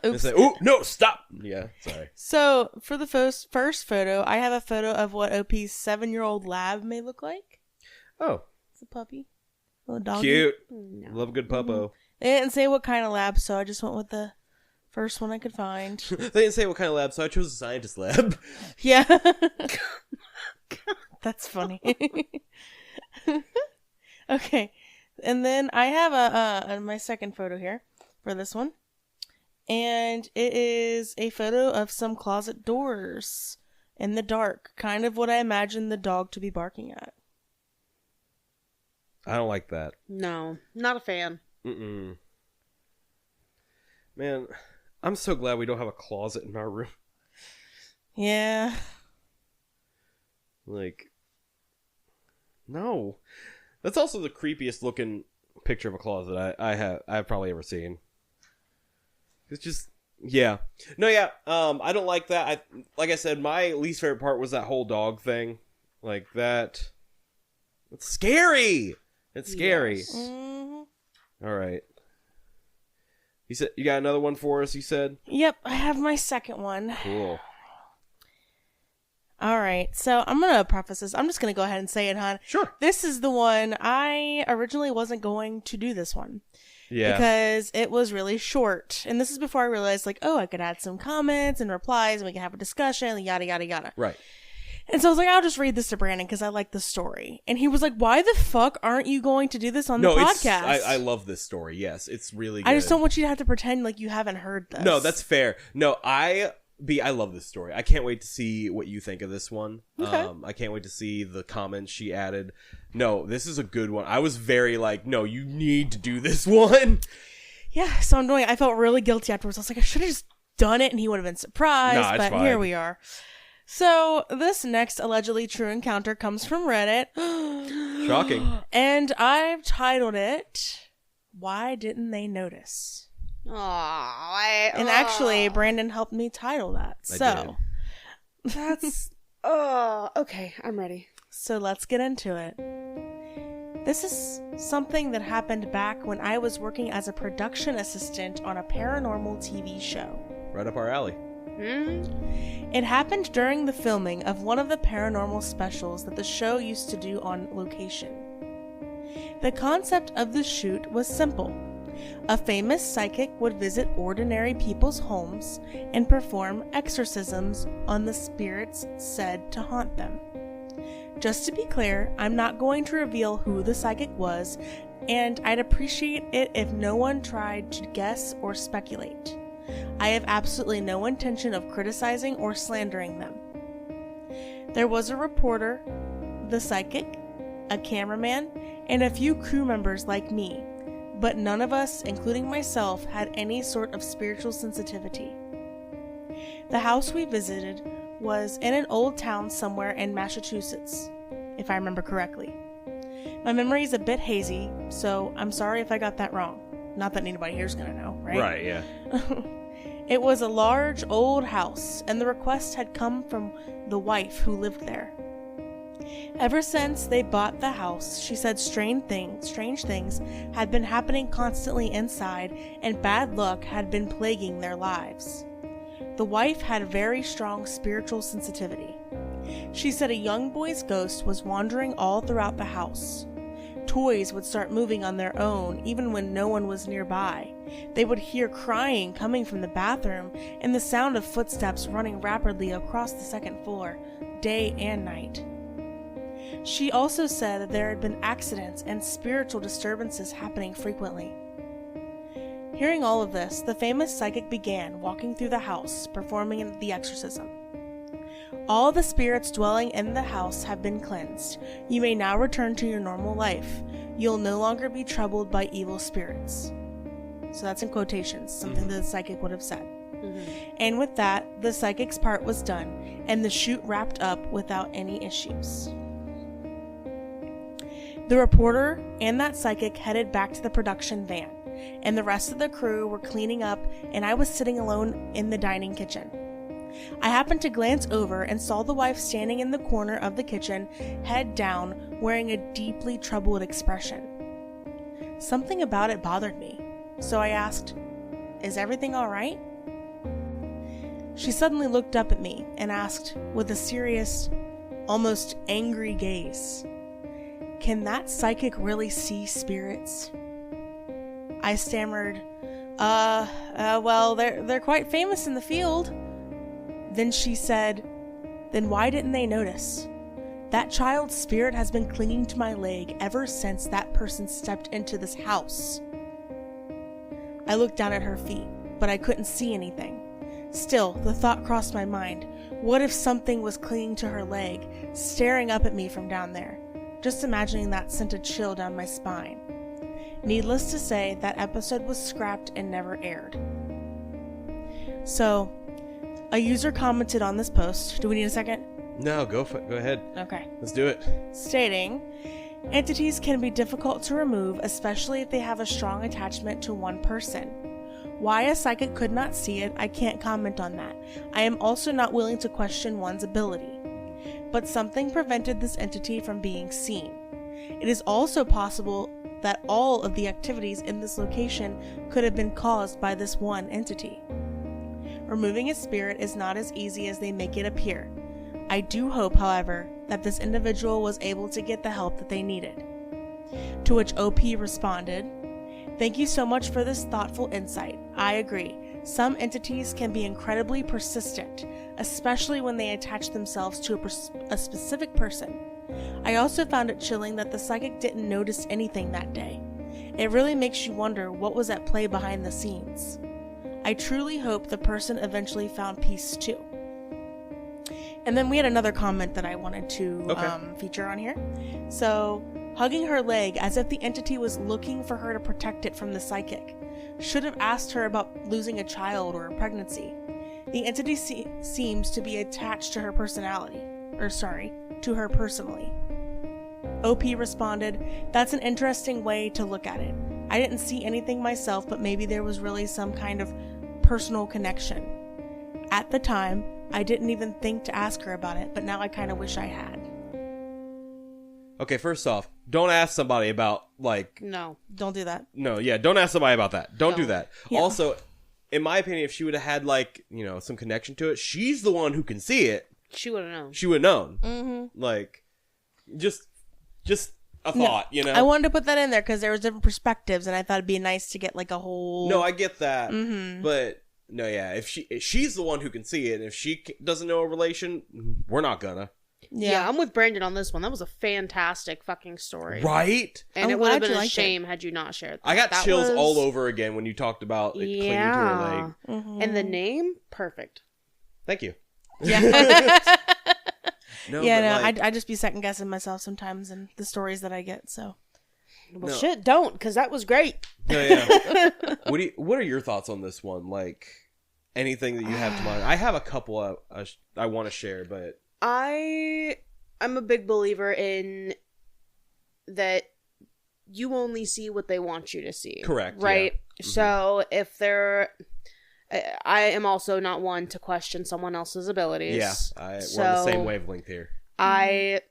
Oops. say, ooh, no, stop. Yeah, sorry. So, for the first photo, I have a photo of what OP's 7-year-old lab may look like. Oh, It's a puppy. Little doggy. cute. No. Love a good puppo. They didn't say what kind of lab, so I just went with the first one I could find. They didn't say what kind of lab, so I chose a scientist lab. Yeah. That's funny. Okay. And then I have my second photo here for this one. And it is a photo of some closet doors in the dark. Kind of what I imagine the dog to be barking at. I don't like that. No. Not a fan. Mm-mm. Man, I'm so glad we don't have a closet in our room. Yeah. Like, no. That's also the creepiest looking picture of a closet I've probably ever seen. It's just, yeah. No, yeah, I don't like that. Like I said, my least favorite part was that whole dog thing. Like, that. It's scary! It's scary. Yes. Mm-hmm. All right. You said you got another one for us, you said? Yep, I have my second one. Cool. All right, so I'm going to preface this. I'm just going to go ahead and say it, hon. Sure. This is the one. I originally wasn't going to do this one. Yeah. Because it was really short. And this is before I realized, like, oh, I could add some comments and replies and we can have a discussion, yada, yada, yada. Right. And so I was like, I'll just read this to Brandon because I like the story. And he was like, why the fuck aren't you going to do this on the podcast? I love this story. Yes, it's really good. I just don't want you to have to pretend like you haven't heard this. No, that's fair. No, B, I love this story. I can't wait to see what you think of this one. Okay. I can't wait to see the comments she added. No, this is a good one. I was very like, no, you need to do this one. Yeah, so I'm doing it. I felt really guilty afterwards. I was like, I should have just done it and he would have been surprised. Nah, it's but fine. Here we are. So this next allegedly true encounter comes from Reddit. Shocking. And I've titled it, Why Didn't They Notice? And actually, Brandon helped me title that. That's okay, I'm ready. So let's get into it. This is something that happened back when I was working as a production assistant on a paranormal TV show. Right up our alley. It happened during the filming of one of the paranormal specials that the show used to do on location. The concept of the shoot was simple. A famous psychic would visit ordinary people's homes and perform exorcisms on the spirits said to haunt them. Just to be clear, I'm not going to reveal who the psychic was, and I'd appreciate it if no one tried to guess or speculate. I have absolutely no intention of criticizing or slandering them. There was a reporter, the psychic, a cameraman, and a few crew members like me, but none of us, including myself, had any sort of spiritual sensitivity. The house we visited was in an old town somewhere in Massachusetts, if I remember correctly. My memory is a bit hazy, so I'm sorry if I got that wrong. Not that anybody here's gonna know, right? Right, yeah. It was a large, old house, and the request had come from the wife who lived there. Ever since they bought the house, she said strange things had been happening constantly inside, and bad luck had been plaguing their lives. The wife had very strong spiritual sensitivity. She said a young boy's ghost was wandering all throughout the house. Toys would start moving on their own, even when no one was nearby. They would hear crying coming from the bathroom and the sound of footsteps running rapidly across the second floor, day and night. She also said that there had been accidents and spiritual disturbances happening frequently. Hearing all of this, the famous psychic began walking through the house, performing the exorcism. All the spirits dwelling in the house have been cleansed. You may now return to your normal life. You'll no longer be troubled by evil spirits. So that's in quotations, something that the psychic would have said. And with that, the psychic's part was done, and the shoot wrapped up without any issues. The reporter and that psychic headed back to the production van, and the rest of the crew were cleaning up, and I was sitting alone in the dining kitchen. I happened to glance over and saw the wife standing in the corner of the kitchen, head down, wearing a deeply troubled expression. Something about it bothered me, so I asked, "Is everything all right?" She suddenly looked up at me and asked, with a serious, almost angry gaze, "Can that psychic really see spirits?" I stammered, well, they're quite famous in the field." Then she said, "Then why didn't they notice? That child's spirit has been clinging to my leg ever since that person stepped into this house." I looked down at her feet, but I couldn't see anything. Still, the thought crossed my mind, what if something was clinging to her leg, staring up at me from down there? Just imagining that sent a chill down my spine. Needless to say, that episode was scrapped and never aired. So, a user commented on this post. Do we need a second? No, go ahead. Okay. Let's do it. Stating, entities can be difficult to remove, especially if they have a strong attachment to one person. Why a psychic could not see it, I can't comment on that. I am also not willing to question one's ability. But something prevented this entity from being seen. It is also possible that all of the activities in this location could have been caused by this one entity. Removing a spirit is not as easy as they make it appear. I do hope, however, that this individual was able to get the help that they needed. To which OP responded, "Thank you so much for this thoughtful insight. I agree. Some entities can be incredibly persistent, especially when they attach themselves to a specific person. I also found it chilling that the psychic didn't notice anything that day. It really makes you wonder what was at play behind the scenes. I I truly hope the person eventually found peace too. And then we had another comment that I wanted to feature on here. So, hugging her leg as if the entity was looking for her to protect it from the psychic. Should have asked her about losing a child or a pregnancy. The entity seems to be attached to her personality. To her personally. OP responded, "That's an interesting way to look at it. I didn't see anything myself, but maybe there was really some kind of personal connection. At the time, I didn't even think to ask her about it, but now I kind of wish I had." Okay, first off, don't ask somebody about, like... No. Don't do that. No, yeah, don't ask somebody about that. Don't do that. Yeah. Also, in my opinion, if she would have had, like, you know, some connection to it, she's the one who can see it. She would have known. She would have known. Mm-hmm. Like, just a thought, you know? I wanted to put that in there because there was different perspectives, and I thought it'd be nice to get, like, a whole... No, I get that. Mm-hmm. But, no, yeah, if she's the one who can see it, and if she doesn't know a relation, we're not gonna. Yeah, I'm with Brandon on this one. That was a fantastic fucking story. Right? And I'm it would have glad been you a liked shame had you not shared that. I got That chills was- all over again when you talked about it clinging to her leg. Mm-hmm. And the name? Perfect. Thank you. Yeah. No, Yeah, but, no, like, I just be second guessing myself sometimes in the stories that I get, so. Well, No. shit, don't, because that was great. no, yeah. What are your thoughts on this one? Like, anything that you have to mind? I have a couple I want to share, but... I'm a big believer in that you only see what they want you to see. Correct, Right? yeah. So if they're... I am also not one to question someone else's abilities. Yeah, we're on the same wavelength here. I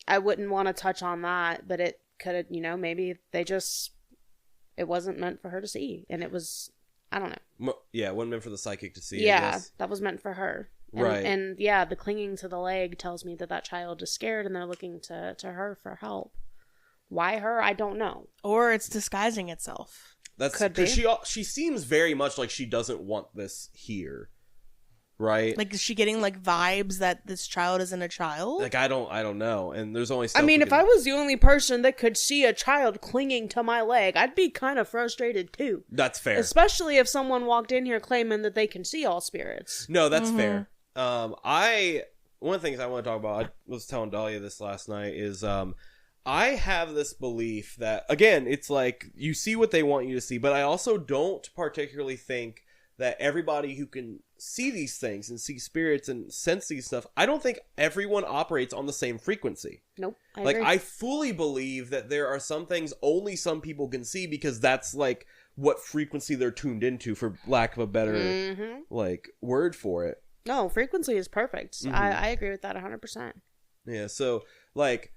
wouldn't want to touch on that, but it could have, you know, maybe it wasn't meant for her to see. And it was, I don't know. Yeah, it wasn't meant for the psychic to see. I Yeah, guess. that was meant for her. And, Right. And yeah, the clinging to the leg tells me that child is scared and they're looking to her for help. Why her? I don't know. Or it's disguising itself. That's Could be. because she seems very much like she doesn't want this here, right? Like, is she getting, like, vibes that this child isn't a child? Like I don't know, and there's only. Stuff I mean, we if I was the only person that could see a child clinging to my leg, I'd be kind of frustrated too. that's fair. Especially if someone walked in here claiming that they can see all spirits. No, that's fair. One of the things I want to talk about, I was telling Dalia this last night, is I have this belief that, again, it's like you see what they want you to see, but I also don't particularly think that everybody who can see these things and see spirits and sense these stuff, I don't think everyone operates on the same frequency. Nope. I Like, agree. I fully believe that there are some things only some people can see because that's, like, what frequency they're tuned into, for lack of a better, like, word for it. No, frequency is perfect. I agree with that 100%. Yeah, so, like,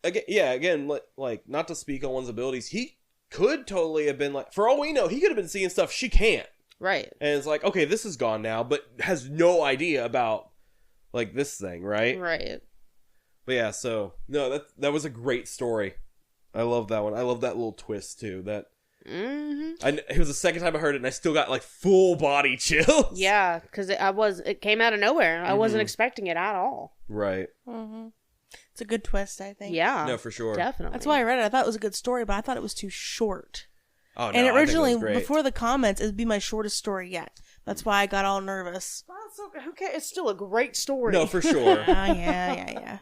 again, like, not to speak on one's abilities, he could totally have been, like, for all we know, he could have been seeing stuff she can't. Right. And it's like, okay, this is gone now, but has no idea about, like, this thing, right? Right. But yeah, so, no, that was a great story. I love that one. I love that little twist, too. That it was the second time I heard it, and I still got, like, full body chills. Yeah, because it came out of nowhere. I wasn't expecting it at all. Right. Mm-hmm. It's a good twist, I think. Yeah. No, for sure. Definitely. That's why I read it. I thought it was a good story, but I thought it was too short. Oh, no, And I think it originally, was great. before the comments, it'd be my shortest story yet. That's why I got all nervous. Well, it's okay. Who cares? It's still a great story. No, for sure. Oh, yeah.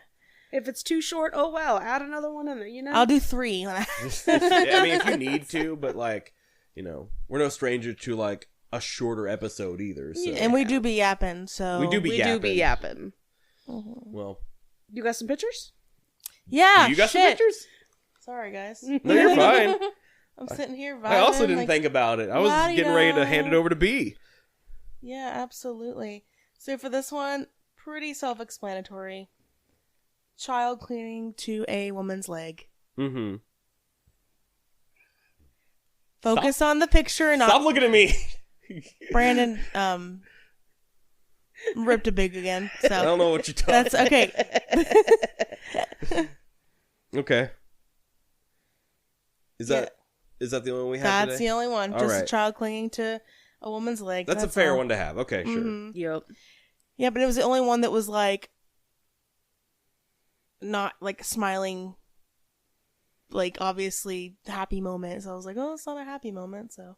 If it's too short, oh well, add another one in there, you know? I'll do 3. I mean, if you need to, but, like, you know, we're no stranger to, like, a shorter episode either. So. And we do be yapping, so... We do be yapping. Well, You got some pictures? Yeah, you got some shit. pictures? Sorry, guys. No, you're fine. I'm sitting here vibing. I also didn't like, think about it. I was getting ready to hand it over to B. Yeah, absolutely. So for this one, pretty self-explanatory. Child clinging to a woman's leg. Mm-hmm. Focus on the picture and Stop not... looking at me. Brandon, ripped a big again. So I don't know what you're talking that's okay. Okay. Is that the only one we have That's today? the only one. All Just right. a child clinging to a woman's leg. That's a fair all. one to have. Okay, sure. Mhm. Yep. Yeah, but it was the only one that was like not like smiling, like obviously happy moment. So I was like, oh, it's not a happy moment. So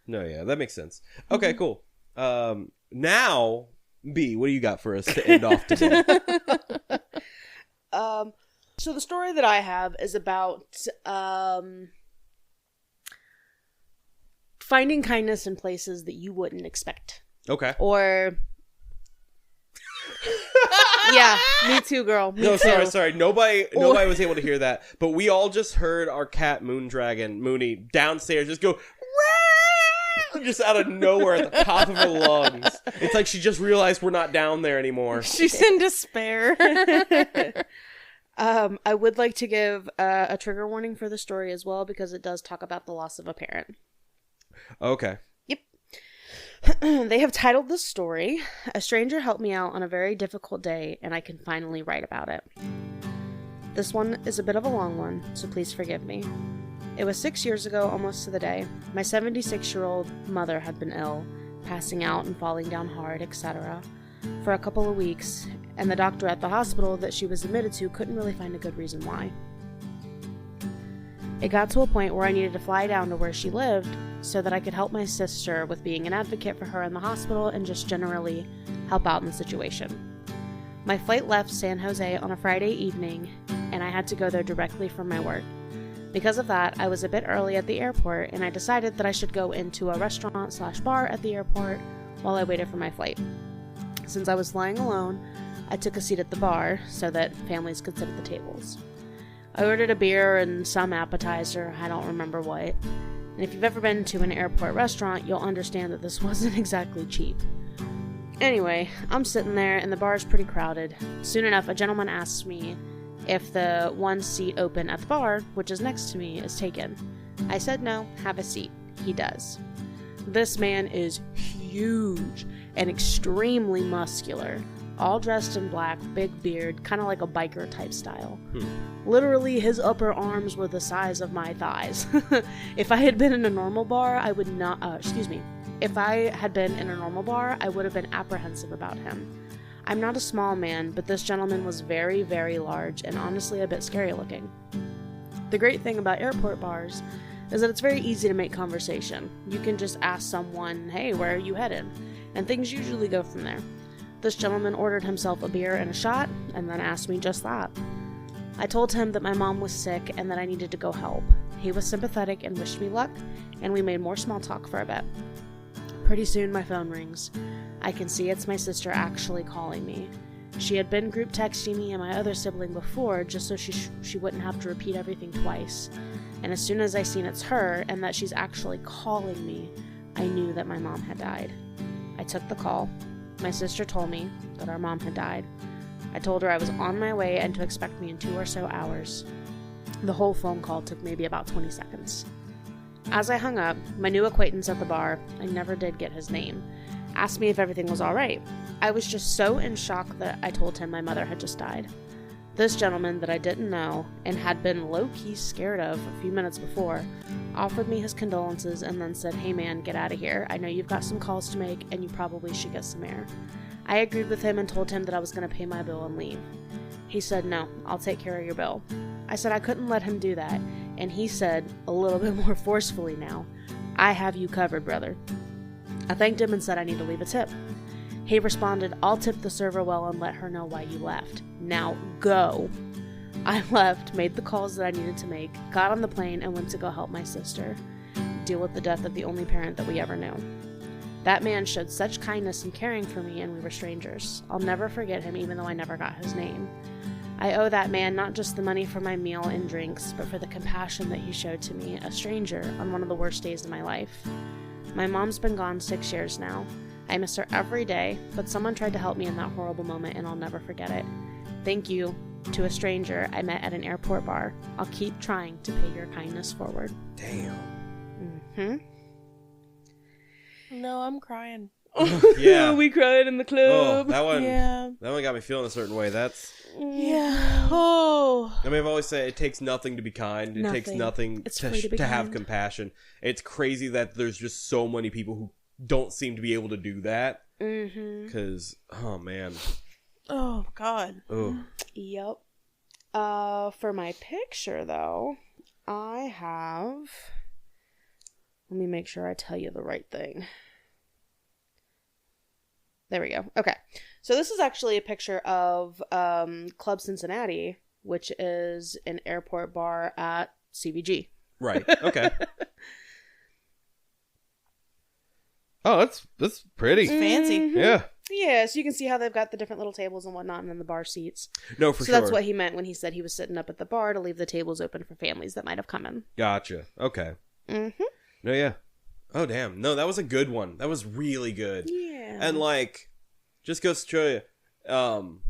No, yeah, that makes sense. Okay, cool. Now, B, what do you got for us to end off today? So the story that I have is about finding kindness in places that you wouldn't expect. Okay. Or yeah, me too, girl. Me No, too. sorry. Nobody was able to hear that, but we all just heard our cat Mooney downstairs just go just out of nowhere at the top of her lungs. It's like she just realized we're not down there anymore. She's in despair. I would like to give a trigger warning for the story as well, because it does talk about the loss of a parent. Okay. Yep. They have titled this story, "A Stranger Helped Me Out on a Very Difficult Day, and I Can Finally Write About It." This one is a bit of a long one, so please forgive me. It was 6 years ago, almost to the day. My 76-year-old mother had been ill, passing out and falling down hard, etc., for a couple of weeks, and the doctor at the hospital that she was admitted to couldn't really find a good reason why. It got to a point where I needed to fly down to where she lived so that I could help my sister with being an advocate for her in the hospital and just generally help out in the situation. My flight left San Jose on a Friday evening, and I had to go there directly from my work. Because of that, I was a bit early at the airport, and I decided that I should go into a restaurant/bar at the airport while I waited for my flight. Since I was flying alone, I took a seat at the bar so that families could sit at the tables. I ordered a beer and some appetizer, I don't remember what. And if you've ever been to an airport restaurant, you'll understand that this wasn't exactly cheap. Anyway, I'm sitting there and the bar is pretty crowded. Soon enough, a gentleman asks me if the one seat open at the bar, which is next to me, is taken. I said no, have a seat. He does. This man is huge and extremely muscular, all dressed in black, big beard, kind of like a biker type style. Literally, his upper arms were the size of my thighs. If I had been in a normal bar, I would not, If I had been in a normal bar, I would have been apprehensive about him. I'm not a small man, but this gentleman was very, very large and honestly a bit scary looking. The great thing about airport bars is that it's very easy to make conversation. You can just ask someone, hey, where are you headed? And things usually go from there. This gentleman ordered himself a beer and a shot, and then asked me just that. I told him that my mom was sick and that I needed to go help. He was sympathetic and wished me luck, and we made more small talk for a bit. Pretty soon my phone rings. I can see it's my sister actually calling me. She had been group texting me and my other sibling before, just so she wouldn't have to repeat everything twice. And as soon as I seen it's her and that she's actually calling me, I knew that my mom had died. I took the call. My sister told me that our mom had died. I told her I was on my way and to expect me in 2 or so hours. The whole phone call took maybe about 20 seconds. As I hung up, my new acquaintance at the bar, I never did get his name, asked me if everything was alright. I was just so in shock that I told him my mother had just died. This gentleman that I didn't know and had been low-key scared of a few minutes before offered me his condolences and then said, hey man, get out of here. I know you've got some calls to make and you probably should get some air. I agreed with him and told him that I was going to pay my bill and leave. He said, no, I'll take care of your bill. I said I couldn't let him do that, and he said, a little bit more forcefully now, I have you covered, brother. I thanked him and said I need to leave a tip. He responded, I'll tip the server well and let her know why you left. Now go. I left, made the calls that I needed to make, got on the plane, and went to go help my sister deal with the death of the only parent that we ever knew. That man showed such kindness and caring for me, and we were strangers. I'll never forget him, even though I never got his name. I owe that man not just the money for my meal and drinks, but for the compassion that he showed to me, a stranger, on one of the worst days of my life. My mom's been gone 6 years now. I miss her every day, but someone tried to help me in that horrible moment, and I'll never forget it. Thank you to a stranger I met at an airport bar. I'll keep trying to pay your kindness forward. Damn. No, I'm crying. Yeah. We cried in the club. Oh, that one. Yeah. That one got me feeling a certain way. That's. Yeah. Oh. I mean, I've always said it takes nothing to be kind. It takes nothing It's free to be have kind. compassion. It's crazy that there's just so many people who don't seem to be able to do that. Because, oh man. Oh, God. Oh. Yep. For my picture, though, I have Let me make sure I tell you the right thing. There we go. Okay. So this is actually a picture of Club Cincinnati, which is an airport bar at CVG. Right. Okay. Oh, that's pretty. It's fancy. Mm-hmm. Yeah. Yeah, so you can see how they've got the different little tables and whatnot, and then the bar seats. No, for so sure. that's what he meant when he said he was sitting up at the bar to leave the tables open for families that might have come in. Gotcha. Okay. Mm-hmm. No, yeah. Oh, damn. No, that was a good one. That was really good. Yeah. And, like, just goes to show you,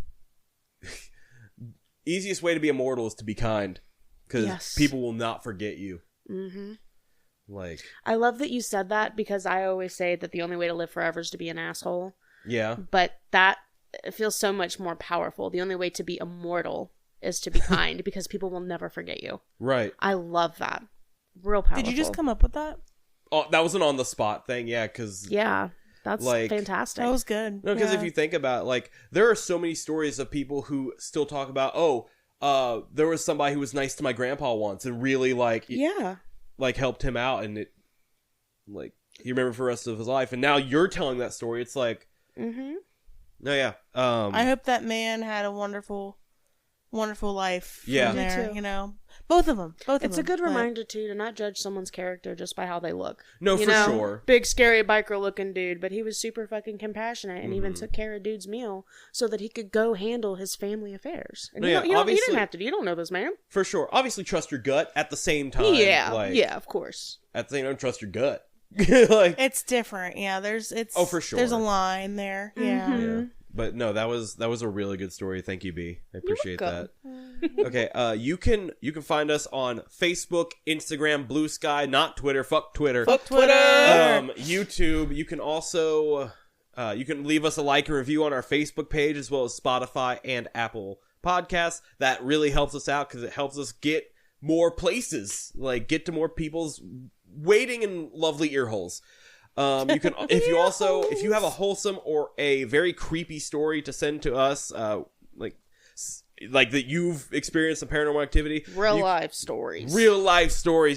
easiest way to be immortal is to be kind. Because people will not forget you. Mm-hmm. Like, I love that you said that, because I always say that the only way to live forever is to be an asshole. yeah. But that feels so much more powerful. The only way to be immortal is to be kind, because people will never forget you. Right. I love that. Real powerful. Did you just come up with that? Oh, that was an on-the-spot thing, yeah, because... Yeah, that's like, fantastic. That was good. No, because if you think about it, like, there are so many stories of people who still talk about, there was somebody who was nice to my grandpa once and really, like... Yeah. Like, helped him out, and it... Like, he remembered for the rest of his life, and now you're telling that story, it's like... Mm-hmm. No, yeah. I hope that man had a wonderful, wonderful life. Yeah. From Me there, too. you know, both of them. It's a good reminder, too, to not judge someone's character just by how they look. No, You for know? sure. Big, scary, biker-looking dude, but he was super fucking compassionate and even Mm-hmm. took care of dude's meal so that he could go handle his family affairs. And No, you, yeah, don't, you, don't, you obviously- didn't have to. You don't know this man. For sure. Obviously, trust your gut at the same time. Yeah, Like, yeah, of course. At the same time, trust your gut. Like, It's different. Yeah, Oh, for sure. There's a line there. Yeah. yeah. But no, that was a really good story. Thank you, B. I appreciate that. Okay, you can find us on Facebook, Instagram, Blue Sky, not Twitter. Fuck Twitter. Fuck Twitter. YouTube. You can also you can leave us a like and review on our Facebook page, as well as Spotify and Apple Podcasts. That really helps us out because it helps us get more places, like get to more people's waiting in lovely ear holes. You can if you have a wholesome or a very creepy story to send to us, like that you've experienced some paranormal activity, Real life stories.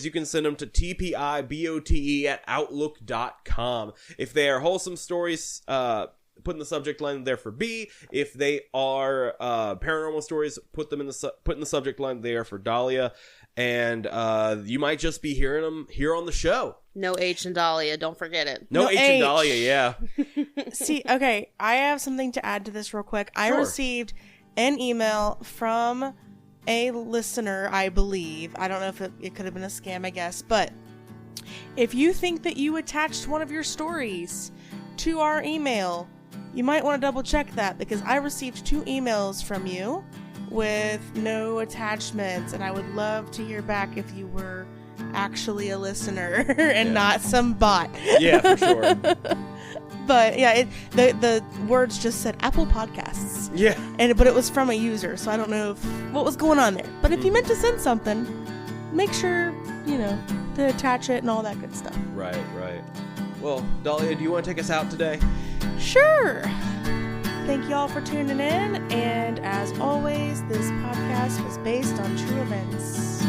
you can send them to TPIBOTE@outlook.com. If they are wholesome stories, put in the subject line there for B. If they are paranormal stories, put in the subject line there for Dalia. And you might just be hearing them here on the show. No H in Dalia, don't forget it. No H in H. Dalia, yeah. See, okay, I have something to add to this real quick. I Sure. received an email from a listener, I believe. I don't know if it could have been a scam, I guess. But if you think that you attached one of your stories to our email, you might want to double check that, because I received 2 emails from you with no attachments, and I would love to hear back if you were actually a listener and not some bot. Yeah, for sure. But yeah, the words just said Apple Podcasts. Yeah. But it was from a user, so I don't know what was going on there. But if you meant to send something, make sure, to attach it and all that good stuff. Right. Well, Dalia, do you want to take us out today? Sure. Thank y'all for tuning in, and as always, this podcast was based on true events.